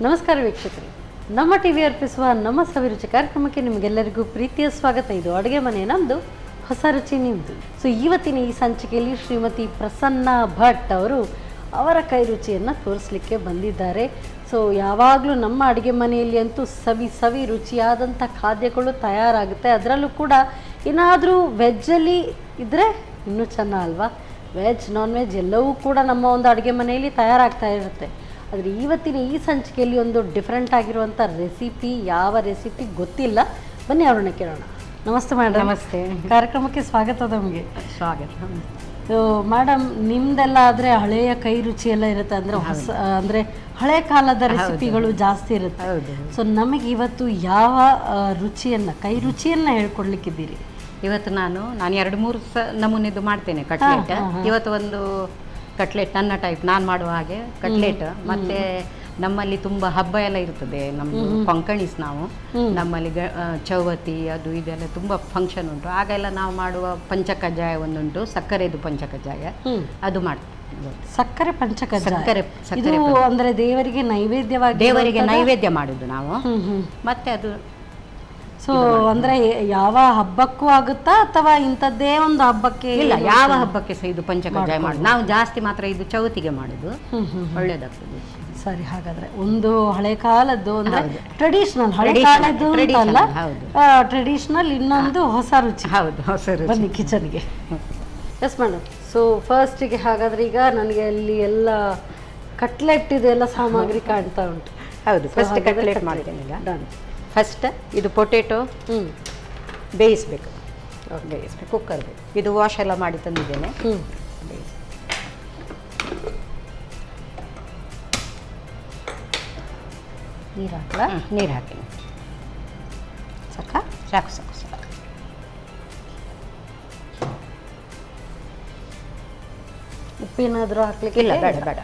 ನಮಸ್ಕಾರ ವೀಕ್ಷಕರೇ, ನಮ್ಮ ಟಿವಿ ಅರ್ಪಿಸುವ ನಮ್ಮ ಸವಿರುಚಿ ಕಾರ್ಯಕ್ರಮಕ್ಕೆ ನಿಮಗೆಲ್ಲರಿಗೂ ಪ್ರೀತಿಯ ಸ್ವಾಗತ. ಇದು ಅಡುಗೆ ಮನೆ ನಮ್ಮದು, ಹೊಸ ರುಚಿ ನಿಮ್ಮದು. ಸೊ ಇವತ್ತಿನ ಈ ಸಂಚಿಕೆಯಲ್ಲಿ ಶ್ರೀಮತಿ ಪ್ರಸನ್ನ ಭಟ್ ಅವರು ಅವರ ಕೈ ರುಚಿಯನ್ನು ತೋರಿಸಲಿಕ್ಕೆ ಬಂದಿದ್ದಾರೆ. ಸೊ ಯಾವಾಗಲೂ ನಮ್ಮ ಅಡುಗೆ ಮನೆಯಲ್ಲಿ ಅಂತೂ ಸವಿ ರುಚಿಯಾದಂಥ ಖಾದ್ಯಗಳು ತಯಾರಾಗುತ್ತೆ. ಅದರಲ್ಲೂ ಕೂಡ ಏನಾದರೂ ವೆಜ್ಜಲ್ಲಿ ಇದ್ದರೆ ಇನ್ನೂ ಚೆನ್ನ ಅಲ್ವಾ. ವೆಜ್ ನಾನ್ ವೆಜ್ ಎಲ್ಲವೂ ಕೂಡ ನಮ್ಮ ಒಂದು ಅಡುಗೆ ಮನೆಯಲ್ಲಿ ತಯಾರಾಗ್ತಾ ಇರುತ್ತೆ. ಆದರೆ ಇವತ್ತಿನ ಈ ಸಂಚಿಕೆಯಲ್ಲಿ ಒಂದು ಡಿಫ್ರೆಂಟ್ ಆಗಿರುವಂಥ ರೆಸಿಪಿ, ಯಾವ ರೆಸಿಪಿ ಗೊತ್ತಿಲ್ಲ, ಬನ್ನಿ ಅವ್ರನ್ನ ಕೇಳೋಣ. ನಮಸ್ತೆ ಮೇಡಮ್. ನಮಸ್ತೆ. ಕಾರ್ಯಕ್ರಮಕ್ಕೆ ಸ್ವಾಗತ. ನಮಗೆ ಸ್ವಾಗತ. ಸೊ ಮೇಡಮ್, ನಿಮ್ದೆಲ್ಲ ಆದರೆ ಹಳೆಯ ಕೈ ರುಚಿ ಎಲ್ಲ ಇರುತ್ತೆ, ಅಂದರೆ ಹೊಸ ಅಂದರೆ ಹಳೆ ಕಾಲದ ರೆಸಿಪಿಗಳು ಜಾಸ್ತಿ ಇರುತ್ತೆ. ಸೊ ನಮಗೆ ಇವತ್ತು ಯಾವ ಕೈ ರುಚಿಯನ್ನು ಹೇಳ್ಕೊಡ್ಲಿಕ್ಕಿದ್ದೀರಿ? ಇವತ್ತು ನಾನು 2-3 ನಮೂನೆದು ಮಾಡ್ತೇನೆ ಕಟ್ಲೆಟ್. ಇವತ್ತು ಒಂದು ಕಟ್ಲೆಟ್ ನನ್ನ ಟೈಪ್ ನಾನು ಮಾಡುವ ಹಾಗೆ ಕಟ್ಲೆಟ್. ಮತ್ತೆ ನಮ್ಮಲ್ಲಿ ತುಂಬ ಹಬ್ಬ ಎಲ್ಲ ಇರ್ತದೆ, ನಮ್ಮ ಕೊಂಕಣಿಸ್ ನಾವು. ನಮ್ಮಲ್ಲಿ ಚೌವತಿ ಅದು ಇದೆಲ್ಲ ತುಂಬ ಫಂಕ್ಷನ್ ಉಂಟು. ಆಗೆಲ್ಲ ನಾವು ಮಾಡುವ ಪಂಚಕಜ್ಜಾಯ ಒಂದುಂಟು, ಸಕ್ಕರೆದು ಪಂಚಕಜ್ಜಾಯ, ಅದು ಮಾಡ್ತೀವಿ. ಸಕ್ಕರೆ ಪಂಚಕಜ್ಜಾಯ ಅಂದರೆ ದೇವರಿಗೆ ನೈವೇದ್ಯ ಮಾಡುದು ನಾವು. ಮತ್ತೆ ಅದು ಸೊ ಅಂದರೆ ಯಾವ ಹಬ್ಬಕ್ಕೂ ಆಗುತ್ತಾ ಅಥವಾ ಇಂಥದ್ದೇ ಒಂದು ಹಬ್ಬಕ್ಕೆ? ಇಲ್ಲ, ಯಾವ ಹಬ್ಬಕ್ಕೆ ಸಹ ಇದು ಪಂಚಕಜ್ಜಾಯ ಮಾಡುದು. ನಾವು ಜಾಸ್ತಿ ಮಾತ್ರ ಇದು ಚೌತಿಗೆ ಮಾಡುದು, ಒಳ್ಳೇದಾಗ್ತದೆ. ಸರಿ, ಹಾಗಾದ್ರೆ ಒಂದು ಹಳೆ ಕಾಲದ್ದು ಅಂದ್ರೆ ಟ್ರೆಡಿಷನಲ್, ಹಳೆ ಕಾಲದ್ದು ಅಂತಲ್ಲ, ಟ್ರೆಡಿಷನಲ್, ಇನ್ನೊಂದು ಹೊಸ ರುಚಿ. ಹೌದು, ಹೊಸ ರುಚಿ. ಬನ್ನಿ ಕಿಚನ್ಗೆ. Yes madam. ಸೊ ಫಸ್ಟಿಗೆ ಹಾಗಾದ್ರೆ ಈಗ ನನಗೆ ಅಲ್ಲಿ ಎಲ್ಲ ಕಟ್ಲೆಟ್ ಇದೆಲ್ಲ ಸಾಮಗ್ರಿ ಕಾಣ್ತಾ ಉಂಟು. ಹೌದು, ಫಸ್ಟ್ ಕಟ್ಲೆಟ್ ಮಾಡ್ತೇನೆ ಈಗ. ಡನ್. ಫಸ್ಟ್ ಇದು ಪೊಟೆಟೊ ಬೇಯಿಸ್ಬೇಕು, ಕುಕ್ಕರ್ ಬೇಕು. ಇದು ವಾಶ್ ಎಲ್ಲ ಮಾಡಿ ತಂದಿದ್ದೇನೆ. ನೀರು ಹಾಕಲ? ನೀರು ಹಾಕಿ ಸಾಕು ಸಾಕು ಸಾಕು ಸಾಕು. ಉಪ್ಪೇನಾದರೂ ಹಾಕ್ಲಿಕ್ಕೆ? ಇಲ್ಲ, ಬೇಡ ಬೇಡ.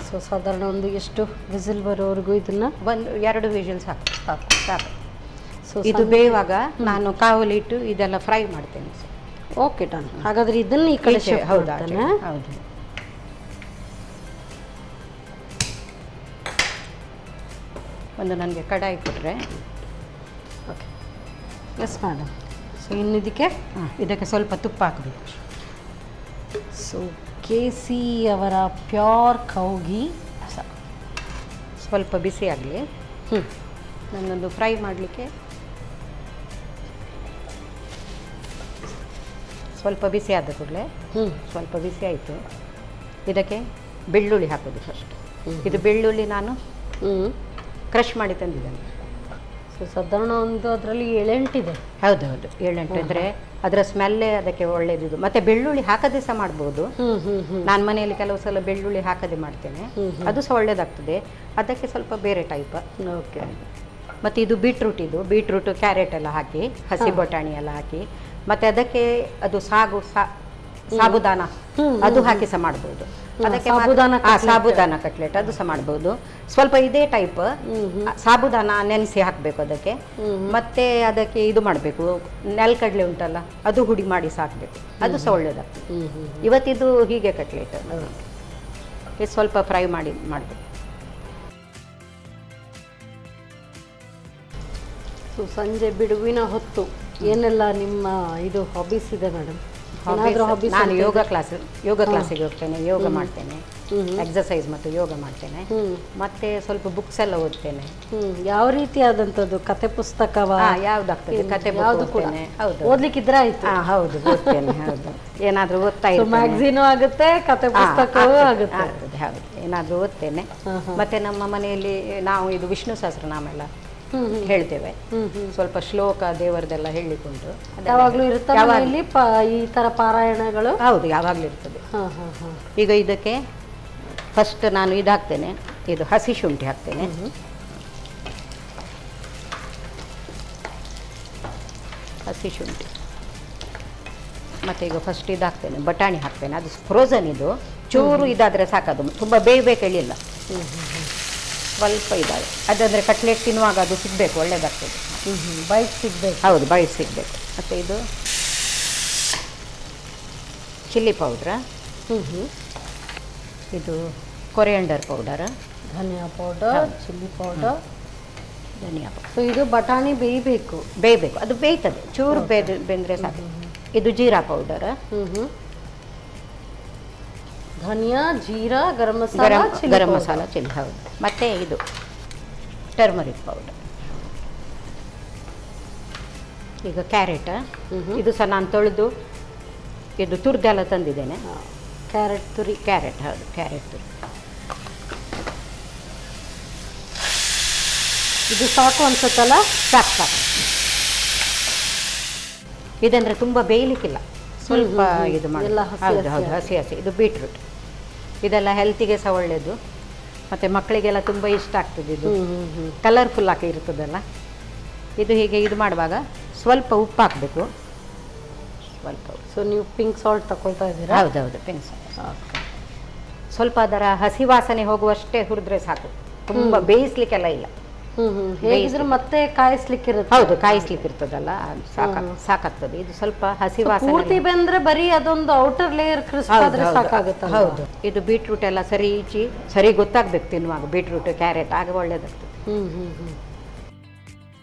ಸೊ ಸಾಧಾರಣ ಒಂದು ಎಷ್ಟು ವಿಸಿಲ್ ಬರೋವರೆಗೂ ಇದನ್ನ? 1-2 ವಿಸಿಲ್ ಸಾಕು ಸಾಕು ಸಾಕು. ಸೊ ಇದು ಬೇಯುವಾಗ ನಾನು ಕಾವಲಿ ಇಟ್ಟು ಇದೆಲ್ಲ ಫ್ರೈ ಮಾಡ್ತೇನೆ. Okay, done. ಹಾಗಾದ್ರೆ ಇದನ್ನ ಈ ಕಡೆ ಶಿಫ್ಟ್ ಮಾಡ್ತೇನೆ. ಹೌದು. ಒಂದು ನನಗೆ ಕಡಾಯಿ ಕೊಟ್ಟರೆ. Okay, yes madam. ಸೊ ಇನ್ನು ಇದಕ್ಕೆ ಸ್ವಲ್ಪ ತುಪ್ಪ ಹಾಕಬೇಕು. ಸೊ KC ಅವರ ಪ್ಯೂರ್ ಕೌ ಘೀ ಸ್ವಲ್ಪ ಬಿಸಿ ಆಗಲಿ. ನನ್ನೊಂದು ಫ್ರೈ ಮಾಡಲಿಕ್ಕೆ ಸ್ವಲ್ಪ ಬಿಸಿ ಆದ ಕೂಡಲೇ, ಸ್ವಲ್ಪ ಬಿಸಿ ಆಯಿತು, ಇದಕ್ಕೆ ಬೆಳ್ಳುಳ್ಳಿ ಹಾಕೋದು ಫಸ್ಟ್. ಇದು ಬೆಳ್ಳುಳ್ಳಿ ನಾನು ಕ್ರಷ್ ಮಾಡಿ ತಂದಿದ್ದೇನೆ. ಸೊ ಸಾಧಾರಣ ಒಂದು ಅದರಲ್ಲಿ 7-8 ಇದೆ. ಹೌದು ಹೌದು, 7-8 ಇದ್ದರೆ ಅದರ ಸ್ಮೆಲ್ಲೇ ಅದಕ್ಕೆ ಒಳ್ಳೇದಿದು. ಮತ್ತೆ ಬೆಳ್ಳುಳ್ಳಿ ಹಾಕದೆ ಸಹ ಮಾಡ್ಬೋದು. ನಾನು ಮನೆಯಲ್ಲಿ ಕೆಲವು ಸಲ ಬೆಳ್ಳುಳ್ಳಿ ಹಾಕದೆ ಮಾಡ್ತೇನೆ, ಅದು ಸಹ ಒಳ್ಳೇದಾಗ್ತದೆ. ಅದಕ್ಕೆ ಸ್ವಲ್ಪ ಬೇರೆ ಟೈಪ್. ಓಕೆ. ಮತ್ತು ಇದು ಬೀಟ್ರೂಟು ಕ್ಯಾರೆಟ್ ಎಲ್ಲ ಹಾಕಿ, ಹಸಿ ಬಟಾಣಿ ಎಲ್ಲ ಹಾಕಿ, ಮತ್ತು ಅದಕ್ಕೆ ಅದು ಸಾಬುದಾನ ಅದು ಹಾಕಿ ಸಹ ಮಾಡ್ಬೋದು. ಅದಕ್ಕೆ ಸಾಬುದಾನ ಕಟ್ಲೆಟ್ ಅದು ಸಹ ಮಾಡ್ಬೋದು. ಸ್ವಲ್ಪ ಇದೇ ಟೈಪ್ ಸಾಬುದಾನ ನೆನೆಸಿ ಹಾಕಬೇಕು ಅದಕ್ಕೆ. ಮತ್ತೆ ಅದಕ್ಕೆ ಇದು ಮಾಡಬೇಕು, ನೆಲಕಡಲೆ ಉಂಟಲ್ಲ, ಅದು ಹುಡಿ ಮಾಡಿ ಸಾಕಬೇಕು, ಅದು ಸಹ ಒಳ್ಳೇದಾಗ್ತದೆ. ಇವತ್ತಿದು ಹೀಗೆ ಕಟ್ಲೆಟ್ ಇದು ಸ್ವಲ್ಪ ಫ್ರೈ ಮಾಡಬೇಕು. ಸೊ ಸಂಜೆ ಬಿಡುವಿನ ಹೊತ್ತು ಏನೆಲ್ಲ ನಿಮ್ಮ ಇದು ಹಾಬೀಸ್ ಇದೆ ಮೇಡಮ್? ನಾನು ಯೋಗ ಕ್ಲಾಸಿಗೆ ಹೋಗ್ತೇನೆ, ಯೋಗ ಮಾಡ್ತೇನೆ, ಎಕ್ಸಸೈಸ್ ಮತ್ತು ಯೋಗ ಮಾಡ್ತೇನೆ. ಮತ್ತೆ ಸ್ವಲ್ಪ ಬುಕ್ಸ್ ಎಲ್ಲ ಓದ್ತೇನೆ. ಯಾವ ರೀತಿಯಾದಂಥದ್ದು? ಕತೆ ಪುಸ್ತಕವ? ಯಾವ್ದಾಗ್ತದೆ, ಕತೆ ಯಾವುದು ಕೂಡ. ಹೌದು, ಓದ್ಲಿಕ್ಕಿದ್ರೆ ಆಯ್ತು. ಹೌದು, ಓದ್ತೇನೆ. ಹೌದು, ಏನಾದರೂ ಓದ್ತಾ ಇರ್ತೇನೆ. ಮ್ಯಾಗಝೀನು ಆಗುತ್ತೆ, ಕತೆ ಪುಸ್ತಕವೂ ಆಗುತ್ತೆ. ಹೌದು, ಏನಾದರೂ ಓದ್ತೇನೆ. ಮತ್ತೆ ನಮ್ಮ ಮನೆಯಲ್ಲಿ ನಾವು ಇದು ವಿಷ್ಣು ಸಹಸ್ರನಾಮ ಎಲ್ಲ ಹೇಳ್ತೇವೆ. ಸ್ವಲ್ಪ ಶ್ಲೋಕ ದೇವರದೆಲ್ಲ ಹೇಳಿಕೊಂಡು ಯಾವಾಗಲೂ ಇರುತ್ತೆ ಈ ಥರ ಪಾರಾಯಣಗಳು. ಹೌದು, ಯಾವಾಗಲೂ ಇರ್ತದೆ. ಈಗ ಇದಕ್ಕೆ ಫಸ್ಟ್ ನಾನು ಇದು ಹಾಕ್ತೇನೆ, ಇದು ಹಸಿ ಶುಂಠಿ ಹಾಕ್ತೇನೆ. ಹಸಿ ಶುಂಠಿ. ಮತ್ತು ಈಗ ಫಸ್ಟ್ ಇದು ಹಾಕ್ತೇನೆ, ಬಟಾಣಿ ಹಾಕ್ತೇನೆ. ಅದು ಫ್ರೋಝನ್, ಇದು ಚೂರು ಇದಾದರೆ ಸಾಕದು, ತುಂಬ ಬೇಯಬೇಕಿಲ್ಲ. ಸ್ವಲ್ಪ ಇದ್ದಾವೆ ಅದಂದರೆ ಕಟ್ಲೆಟ್ ತಿನ್ನುವಾಗ ಅದು ಸಿಗಬೇಕು, ಒಳ್ಳೇದಾಗ್ತದೆ. ಬೈಟ್ ಸಿಗಬೇಕು. ಹೌದು, ಬೈಟ್ ಸಿಗಬೇಕು. ಮತ್ತು ಇದು ಚಿಲ್ಲಿ ಪೌಡ್ರ, ಇದು ಕೊರಿಯಂಡರ್ ಪೌಡರ್, ಧನಿಯಾ ಪೌಡರ್, ಚಿಲ್ಲಿ ಪೌಡರ್, ಧನಿಯಾ ಪೌಡರ್. ಸೊ ಇದು ಬಟಾಣಿ ಬೇಯಬೇಕು. ಅದು ಬೇಯ್ತದೆ, ಚೂರು ಬೆಂದರೆ ಸಾಕು. ಇದು ಜೀರಾ ಪೌಡರ್, ಧನಿಯಾ, ಜೀರಾ, ಗರಂ ಮಸಾಲ, ಗರಂ ಮಸಾಲ, ಚಿಲ್ಲಿ. ಹೌದು. ಮತ್ತು ಇದು ಟರ್ಮರಿಕ್ ಪೌಡರ್. ಈಗ ಕ್ಯಾರೆಟ್, ಇದು ಸಹ ನಾನು ತೊಳೆದು ಇದು ತುರಿದೆಲ್ಲ ತಂದಿದ್ದೇನೆ. ಕ್ಯಾರೆಟ್ ತುರಿ. ಕ್ಯಾರೆಟ್, ಹೌದು, ಕ್ಯಾರೆಟ್ ತುರಿ. ಇದು ಸಾಕು ಅನ್ಸುತ್ತಲ್ಲ? ಸಾಕು. ಇದಂದರೆ ತುಂಬ ಬೇಯಲಿಕ್ಕಿಲ್ಲ, ಸ್ವಲ್ಪ ಇದು ಮಾಡಿ. ಹೌದು, ಹಸಿ. ಇದು ಬೀಟ್ರೂಟ್, ಇದೆಲ್ಲ ಹೆಲ್ತಿಗೆ ಸಹ ಒಳ್ಳೆಯದು, ಮತ್ತು ಮಕ್ಕಳಿಗೆಲ್ಲ ತುಂಬ ಇಷ್ಟ ಆಗ್ತದೆ. ಇದು ಕಲರ್ಫುಲ್ ಆಗಿ ಇರ್ತದಲ್ಲ. ಇದು ಹೀಗೆ ಇದು ಮಾಡುವಾಗ ಸ್ವಲ್ಪ ಉಪ್ಪು ಹಾಕಬೇಕು, ಸ್ವಲ್ಪ. ಸೊ ನೀವು ಪಿಂಕ್ ಸಾಲ್ಟ್ ತಗೊಳ್ತಾ ಇದ್ದೀರಾ? ಹೌದೌದು, ಪಿಂಕ್ ಸಾಲ್ಟ್. ಸ್ವಲ್ಪ ಅದರ ಹಸಿ ವಾಸನೆ ಹೋಗುವಷ್ಟೇ ಹುರಿದ್ರೆ ಸಾಕು, ತುಂಬ ಬೇಯಿಸ್ಲಿಕ್ಕೆಲ್ಲ ಇಲ್ಲ. ಹೇಗಿದ್ರೆ ಮತ್ತೆ ಕಾಯಿಸ್ಲಿಕ್ಕಿರುತ್ತೆ. ಹೌದು, ಕಾಯಿಸ್ಲಿಕ್ಕೆ ಇರ್ತದಲ್ಲ, ಸಾಕಾಗ್ತದೆ. ಇದು ಸ್ವಲ್ಪ ಹಸಿ ವಾಸನೆ ಪೂರ್ತಿ ಬಂದ್ರೆ ಬರೀ ಅದೊಂದು ಔಟರ್ ಲೇಯರ್ ಕ್ರಿಸ್ಪ್ ಆದ್ರೆ ಸಾಕಾಗುತ್ತೆ. ಹೌದು. ಇದು ಬೀಟ್ರೂಟ್ ಎಲ್ಲ ಸರಿ ಗೊತ್ತಾಗ್ಬೇಕು ತಿನ್ನುವಾಗ, ಬೀಟ್ರೂಟ್ ಕ್ಯಾರೆಟ್ ಆಗ ಒಳ್ಳೇದಾಗ್ತದೆ.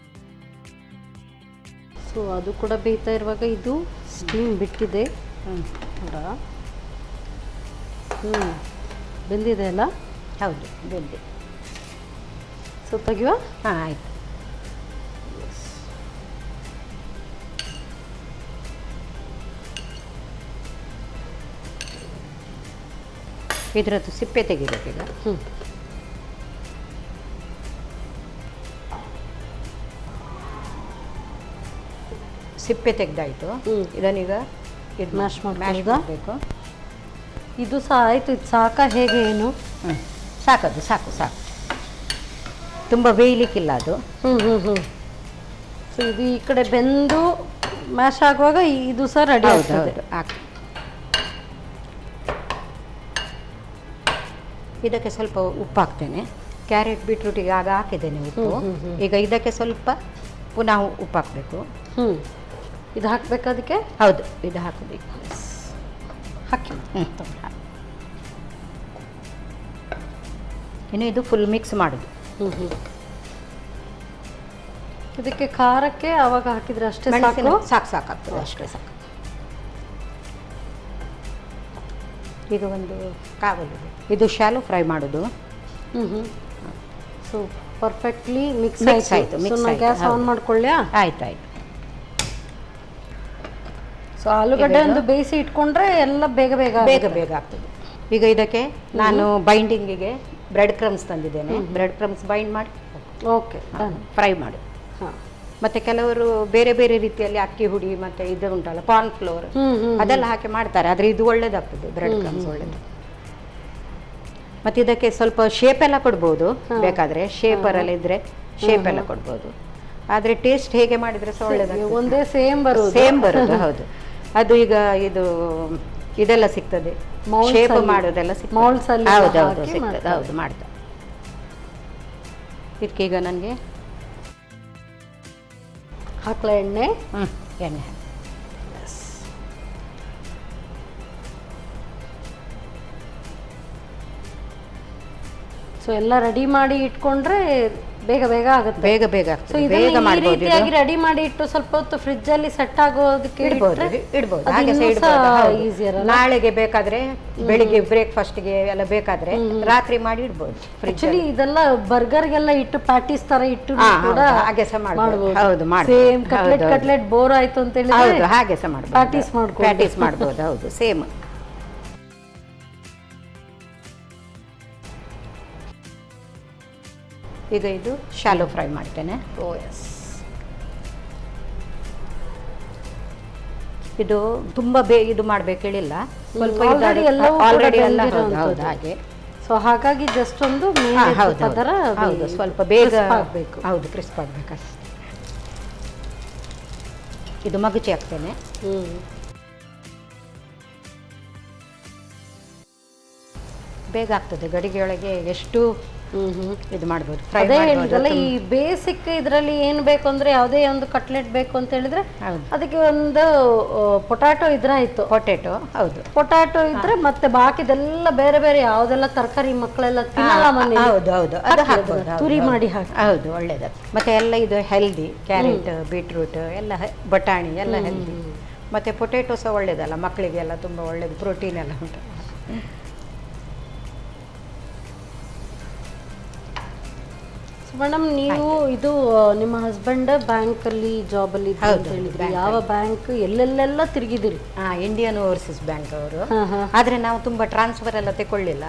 ಸೊ ಅದು ಕೂಡ ಬೇಯ್ತಾ ಇರುವಾಗ ಇದು ಸ್ಟೀಮ್ ಬಿಟ್ಟಿದೆ ಕೂಡ. ಬೆಂದಿದೆ ಅಲ್ಲ? ಹೌದು, ಬೆಂದಿದೆ. ಸೊ ತೆಗಿಯುವ? ಹಾಂ, ಆಯಿತು. ಇದರದ್ದು ಸಿಪ್ಪೆ ತೆಗಿಬೇಕೀಗ. ಸಿಪ್ಪೆ ತೆಗೆದಾಯಿತು. ಇದನ್ನೀಗ ಇದು ಮ್ಯಾಶ್ ಮಾಡಬೇಕು. ಇದು ಸಹ ಆಯಿತು. ಇದು ಸಾಕ ಹೇಗೆ ಏನು? ಸಾಕದು, ಸಾಕು. ತುಂಬ ಬೇಯಲಿಕ್ಕಿಲ್ಲ ಅದು. ಸೊ ಇದು ಈ ಕಡೆ ಬೆಂದು ಮ್ಯಾಶ್ ಆಗುವಾಗ ಇದು ಸಹ ರೆಡಿ ಆಗ್ತದೆ. ಇದಕ್ಕೆ ಸ್ವಲ್ಪ ಉಪ್ಪು ಹಾಕ್ತೇನೆ. ಕ್ಯಾರೆಟ್ ಬೀಟ್ರೂಟಿಗೆ ಆಗ ಹಾಕಿದ್ದೇನೆ ಉಪ್ಪು. ಈಗ ಇದಕ್ಕೆ ಸ್ವಲ್ಪ ಪುನಃ ಉಪ್ಪು ಹಾಕಬೇಕು. ಇದು ಹಾಕ್ಬೇಕು ಅದಕ್ಕೆ? ಹೌದು, ಇದು ಹಾಕಬೇಕು. ಹಾಕಿ. ಇನ್ನು ಇದು ಫುಲ್ ಮಿಕ್ಸ್ ಮಾಡೋದು. ಇದಕ್ಕೆ ಖಾರಕ್ಕೆ ಆವಾಗ ಹಾಕಿದ್ರೆ ಅಷ್ಟೇ ಸಾಕಾಗ್ತದೆ, ಅಷ್ಟೇ ಸಾಕು. ಈಗ ಒಂದು ಕಾವಲು, ಇದು ಶಾಲೋ ಫ್ರೈ ಮಾಡೋದು. ಸೊ ಪರ್ಫೆಕ್ಟ್ಲಿ ಮಿಕ್ಸ್ ಆಯಿತು. ಗ್ಯಾಸ್ ಆನ್ ಮಾಡ್ಕೊಳ್ಳ್ಯಾ? ಆಯ್ತು. ಸೊ ಆಲೂಗಡ್ಡೆ ಒಂದು ಬೇಯಿಸಿ ಇಟ್ಕೊಂಡ್ರೆ ಎಲ್ಲ ಬೇಗ ಆಗ್ತದೆ. ಈಗ ಇದಕ್ಕೆ ನಾನು ಬೈಂಡಿಂಗಿಗೆ ಬ್ರೆಡ್ ಕ್ರಮ್ಸ್ ತಂದಿದ್ದೇನೆ. ಬ್ರೆಡ್ ಕ್ರಮ್ಸ್ ಬೈಂಡ್ ಮಾಡಿ ಓಕೆ ಫ್ರೈ ಮಾಡಿ. ಮತ್ತು ಕೆಲವರು ಬೇರೆ ಬೇರೆ ರೀತಿಯಲ್ಲಿ ಅಕ್ಕಿ ಹುಡಿ ಮತ್ತು ಇದು ಉಂಟಲ್ಲ ಕಾರ್ನ್ ಫ್ಲೋರ್, ಅದೆಲ್ಲ ಹಾಕಿ ಮಾಡ್ತಾರೆ. ಆದರೆ ಇದು ಒಳ್ಳೇದಾಗ್ತದೆ, ಬ್ರೆಡ್ ಕ್ರಮ್ಸ್ ಒಳ್ಳೇದು. ಮತ್ತು ಇದಕ್ಕೆ ಸ್ವಲ್ಪ ಶೇಪ್ ಎಲ್ಲ ಕೊಡ್ಬೋದು, ಬೇಕಾದರೆ ಶೇಪರೆಲ್ಲ ಇದ್ದರೆ ಶೇಪ್ ಎಲ್ಲ ಕೊಡ್ಬೋದು. ಆದರೆ ಟೇಸ್ಟ್ ಹೇಗೆ ಮಾಡಿದರೆ ಸಹ ಒಳ್ಳೇದಾಗ್ತದೆ. ಒಂದೇ ಸೇಮ್ ಬರೋದು. ಹೌದು. ಅದು ಈಗ ಇದೆಲ್ಲ ಸಿಗ್ತದೆ, ಶೇಪ್ ಮಾಡೋದೆಲ್ಲ ಸಿಗ್ತದೆ. ಹೌದು, ಸಿಗ್ತದೆ. ಹೌದು, ಮಾಡ್ತಾರೆ. ಇದಕ್ಕೀಗ ನನಗೆ ಹಾಕ್ಲ ಎಣ್ಣೆ. ಎಣ್ಣೆ ಸೊ ಎಲ್ಲ ರೆಡಿ ಮಾಡಿ ಇಟ್ಕೊಂಡ್ರೆ ಬೇಗ ಆಗುತ್ತೆ. ಬೇಗ ಆಗ್ತದೆ. ಬೇಗ ಮಾಡಬಹುದು. ರೆಡಿ ಮಾಡಿ ಇಟ್ಟು ಸ್ವಲ್ಪ ಹೊತ್ತು ಫ್ರಿಡ್ಜ್ ಅಲ್ಲಿ ಸೆಟ್ ಆಗೋದಕ್ಕೆ ಇಡ್ಬೋದು. ಹಾಗೆ ಸಹ ಇಡ್ಬೋದು. ನಾಳೆಗೆ ಬೇಕಾದ್ರೆ, ಬೆಳಿಗ್ಗೆ ಬ್ರೇಕ್ಫಾಸ್ಟ್ಗೆ ಎಲ್ಲ ಬೇಕಾದ್ರೆ ರಾತ್ರಿ ಮಾಡಿ ಇಡ್ಬೋದು. ಆಕ್ಚುಲಿ ಇದೆಲ್ಲ ಬರ್ಗರ್ಗೆಲ್ಲ ಇಟ್ಟು ಪ್ಯಾಟೀಸ್ ತರ ಇಟ್ಟು ಕೂಡ ಹಾಗೆ ಸಹ ಮಾಡಬಹುದು. ಹೌದು, ಸೇಮ್ ಕಟ್ಲೆಟ್ ಬೋರ್ ಆಯ್ತು ಅಂತ ಹೇಳಿ ಹೌದು, ಹಾಗೆ ಸಹ ಮಾಡಬಹುದು. ಪ್ಯಾಟೀಸ್ ಮಾಡಬಹುದು. ಹೌದು, ಸೇಮ್. ಈಗ ಇದು ಶಾಲೋ ಫ್ರೈ ಮಾಡ್ತೇನೆ. ಇದು ತುಂಬ ಇದು ಮಾಡಬೇಕು ಹೇಳಿಲ್ಲ, ಸ್ವಲ್ಪ ಆಲ್ರೆಡಿ ಎಲ್ಲ ಹಾಗೆ. ಸೊ ಹಾಗಾಗಿ ಜಸ್ಟ್ ಒಂದು ಹೌದು, ಸ್ವಲ್ಪ ಬೇಗ ಆಗಬೇಕು. ಹೌದು, ಕ್ರಿಸ್ಪ್ ಆಗಬೇಕಷ್ಟೆ. ಇದು ಮಗುಚಿ ಹಾಕ್ತೇನೆ. ಬೇಗ ಆಗ್ತದೆ. ಗಡಿಗೆಯೊಳಗೆ ಎಷ್ಟು ಇದು ಮಾಡ್ಬೋದು, ಫ್ರೈ ಅದೇ ಮಾಡ್ಬೋದು. ಹೇಳಿದ್ರಲ್ಲ, ಈ ಬೇಸಿಕ್ ಇದರಲ್ಲಿ ಏನು ಬೇಕು ಅಂದ್ರೆ ಯಾವುದೇ ಒಂದು ಕಟ್ಲೆಟ್ ಬೇಕು ಅಂತ ಹೇಳಿದ್ರೆ ಹೌದು. ಅದಕ್ಕೆ ಒಂದು ಪೊಟ್ಯಾಟೊ ಇದ್ರೆ ಆಯ್ತು. ಪೊಟೆಟೊ, ಹೌದು, ಪೊಟ್ಯಾಟೊ ಇದ್ರೆ ಮತ್ತೆ ಬಾಕಿದೆಲ್ಲ ಬೇರೆ ಬೇರೆ ಯಾವುದೆಲ್ಲ ತರಕಾರಿ ಮಕ್ಕಳೆಲ್ಲ ತಿನ್ನಲ್ಲ ಮನೇಲಿ. ಹೌದು ಹೌದು, ಅದು ಹಾಕ್ಬೋದು, ತುರಿ ಮಾಡಿ ಹಾಕಿ. ಹೌದು, ಒಳ್ಳೇದು. ಮತ್ತೆ ಎಲ್ಲ ಇದು ಹೆಲ್ದಿ, ಕ್ಯಾರೆಟ್, ಬೀಟ್ರೂಟ್ ಎಲ್ಲ ಬಟಾಣಿ ಎಲ್ಲ ಹೆಲ್ದಿ. ಮತ್ತೆ ಪೊಟೆಟೊ ಸಹ ಒಳ್ಳೇದಲ್ಲ ಮಕ್ಕಳಿಗೆಲ್ಲ, ತುಂಬ ಒಳ್ಳೇದು, ಪ್ರೋಟೀನ್ ಎಲ್ಲ ಉಂಟು. ಮೇಡಮ್, ನೀವು ಇದು ನಿಮ್ಮ ಹಸ್ಬೆಂಡ್ ಬ್ಯಾಂಕ್ ಅಲ್ಲಿ ಜಾಬ್ ಅಲ್ಲಿ ಇದ್ರು ಅಂತ ಹೇಳಿದ್ರಿ. ಯಾವ ಬ್ಯಾಂಕ್, ಎಲ್ಲೆಲ್ಲೆಲ್ಲ ತಿರುಗಿದಿರಿ? ಇಂಡಿಯನ್ ಓವರ್ಸೀಸ್ ಬ್ಯಾಂಕ್ ಅವರು. ಆದ್ರೆ ನಾವು ತುಂಬಾ ಟ್ರಾನ್ಸ್ಫರ್ ಎಲ್ಲ ತಗೊಳ್ಳಿಲ್ಲ,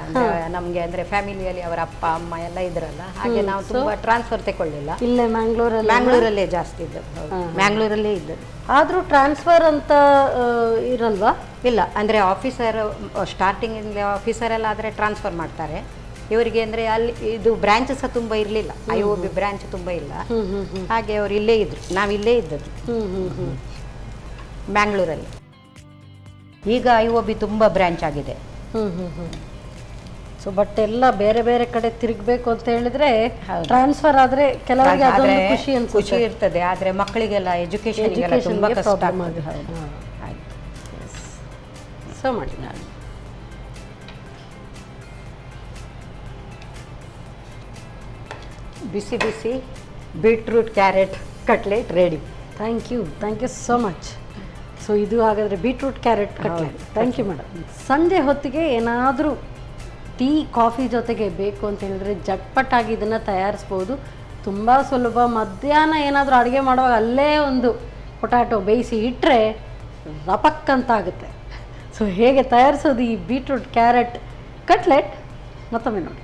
ನಮ್ಗೆ ಅಂದ್ರೆ ಫ್ಯಾಮಿಲಿಯಲ್ಲಿ ಅವರ ಅಪ್ಪ ಅಮ್ಮ ಎಲ್ಲ ಇದ್ರಲ್ಲ, ಹಾಗೆ ನಾವು ತುಂಬಾ ಟ್ರಾನ್ಸ್ಫರ್ ತಗೊಳ್ಳಿಲ್ಲ. ಇಲ್ಲೇ ಮ್ಯಾಂಗ್ಳೂರಲ್ಲೇ ಜಾಸ್ತಿ ಇದ್ದದ್ದು, ಮ್ಯಾಂಗ್ಳೂರಲ್ಲೇ ಇದ್ದದ್ದು. ಆದ್ರೂ ಟ್ರಾನ್ಸ್ಫರ್ ಅಂತ ಇರಲ್ವಾ? ಇಲ್ಲ, ಅಂದ್ರೆ ಆಫೀಸರ್ ಸ್ಟಾರ್ಟಿಂಗ್ ಆಫೀಸರ್ ಎಲ್ಲ ಆದ್ರೆ ಟ್ರಾನ್ಸ್ಫರ್ ಮಾಡ್ತಾರೆ. ಇವರಿಗೆ ಅಂದ್ರೆ ಅಲ್ಲಿ ಇದು ಬ್ರಾಂಚ್ ಸಹ ತುಂಬಾ ಇರಲಿಲ್ಲ, IOB ಬ್ರಾಂಚ್ ತುಂಬಾ ಇಲ್ಲ, ಹಾಗೆ ಅವರು ಇಲ್ಲೇ ಇದ್ರು, ನಾವು ಇಲ್ಲೇ ಇದ್ದದ್ದು ಮ್ಯಾಂಗ್ಳೂರಲ್ಲಿ. ಈಗ IOB ತುಂಬಾ ಬ್ರಾಂಚ್ ಆಗಿದೆ. ಸೊ ಬಟ್ ಎಲ್ಲ ಬೇರೆ ಬೇರೆ ಕಡೆ ತಿರುಗಬೇಕು ಅಂತ ಹೇಳಿದ್ರೆ ಟ್ರಾನ್ಸ್ಫರ್ ಆದ್ರೆ ಕೆಲವರಿಗೆ ಅದೊಂದು ಖುಷಿ ಇರ್ತದೆ, ಆದ್ರೆ ಮಕ್ಕಳಿಗೆಲ್ಲ ಎಜುಕೇಶನ್ ತುಂಬಾ ಕಷ್ಟ ಆಗುತ್ತೆ. ಸೊ ಮಾಡಿ ನಾನು ಬಿಸಿ ಬಿಸಿ beetroot carrot cutlet ready. Thank you so much. So ಇದು ಹಾಗಾದರೆ beetroot carrot cutlet. Thank you madam. ಸಂಜೆ ಹೊತ್ತಿಗೆ ಏನಾದರೂ ಟೀ ಕಾಫಿ ಜೊತೆಗೆ ಬೇಕು ಅಂತ ಹೇಳಿದ್ರೆ ಜಟ್ಪಟ್ಟಾಗಿ ಇದನ್ನು ತಯಾರಿಸ್ಬೋದು, ತುಂಬ ಸುಲಭ. ಮಧ್ಯಾಹ್ನ ಏನಾದರೂ ಅಡುಗೆ ಮಾಡುವಾಗ ಅಲ್ಲೇ ಒಂದು ಪೊಟ್ಯಾಟೊ ಬೇಯಿಸಿ ಇಟ್ಟರೆ ರಪಕ್ ಅಂತ ಆಗುತ್ತೆ. ಸೊ ಹೇಗೆ ತಯಾರಿಸೋದು ಈ ಬೀಟ್ರೂಟ್ ಕ್ಯಾರೆಟ್ ಕಟ್ಲೆಟ್ ಮತ್ತೊಮ್ಮೆ ನೋಡಿ.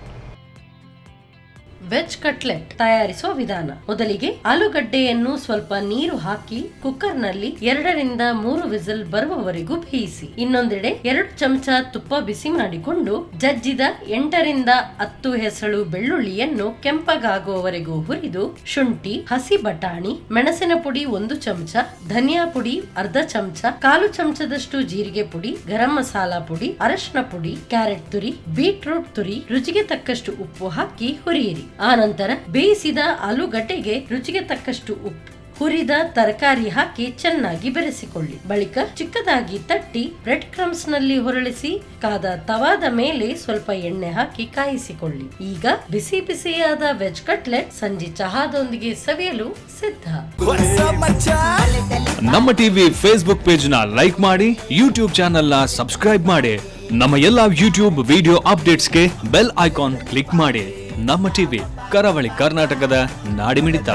ವೆಜ್ ಕಟ್ಲೆಟ್ ತಯಾರಿಸುವ ವಿಧಾನ. ಮೊದಲಿಗೆ ಆಲೂಗಡ್ಡೆಯನ್ನು ಸ್ವಲ್ಪ ನೀರು ಹಾಕಿ ಕುಕ್ಕರ್ನಲ್ಲಿ 2 ರಿಂದ 3 ವಿಸಿಲ್ ಬರುವವರೆಗೂ ಬೇಯಿಸಿ. ಇನ್ನೊಂದೆಡೆ 2 ಚಮಚ ತುಪ್ಪ ಬಿಸಿ ಮಾಡಿಕೊಂಡು ಜಜ್ಜಿದ 8 ರಿಂದ 10 ಹೆಸಳು ಬೆಳ್ಳುಳ್ಳಿಯನ್ನು ಕೆಂಪಗಾಗುವವರೆಗೂ ಹುರಿದು, ಶುಂಠಿ, ಹಸಿ ಬಟಾಣಿ, ಮೆಣಸಿನ ಪುಡಿ 1 ಚಮಚ, ಧನಿಯಾ ಪುಡಿ ಅರ್ಧ ಚಮಚ, 1/4 ಚಮಚದಷ್ಟು ಜೀರಿಗೆ ಪುಡಿ, ಗರಂ ಮಸಾಲಾ ಪುಡಿ, ಅರಶಿನ ಪುಡಿ, ಕ್ಯಾರೆಟ್ ತುರಿ, ಬೀಟ್ರೂಟ್ ತುರಿ, ರುಚಿಗೆ ತಕ್ಕಷ್ಟು ಉಪ್ಪು ಹಾಕಿ ಹುರಿಯಿರಿ. ಆ ನಂತರ ಬೇಯಿಸಿದ ಆಲೂಗಡ್ಡೆಗೆ ರುಚಿಗೆ ತಕ್ಕಷ್ಟು ಉಪ್ಪು, ಹುರಿದ ತರಕಾರಿ ಹಾಕಿ ಚೆನ್ನಾಗಿ ಬೆರೆಸಿಕೊಳ್ಳಿ. ಬಳಿಕ ಚಿಕ್ಕದಾಗಿ ತಟ್ಟಿ ಬ್ರೆಡ್ ಕ್ರಮ್ಸ್ ನಲ್ಲಿ ಹೊರಳಿಸಿ ಕಾದ ತವಾದ ಮೇಲೆ ಸ್ವಲ್ಪ ಎಣ್ಣೆ ಹಾಕಿ ಕಾಯಿಸಿಕೊಳ್ಳಿ. ಈಗ ಬಿಸಿ ಬಿಸಿಯಾದ ವೆಜ್ ಕಟ್ಲೆಟ್ ಸಂಜೆ ಚಹಾದೊಂದಿಗೆ ಸವಿಯಲು ಸಿದ್ಧ. ನಮ್ಮ ಟಿವಿ ಫೇಸ್ಬುಕ್ ಪೇಜ್ ನ ಲೈಕ್ ಮಾಡಿ, ಯೂಟ್ಯೂಬ್ ಚಾನೆಲ್ ನ ಸಬ್ಸ್ಕ್ರೈಬ್ ಮಾಡಿ. ನಮ್ಮ ಎಲ್ಲಾ ಯೂಟ್ಯೂಬ್ ವಿಡಿಯೋ ಅಪ್ಡೇಟ್ಸ್ಗೆ ಬೆಲ್ ಐಕಾನ್ ಕ್ಲಿಕ್ ಮಾಡಿ. ನಮ್ಮ ಟಿವಿ, ಕರಾವಳಿ ಕರ್ನಾಟಕದ ನಾಡಿಮಿಡಿತ.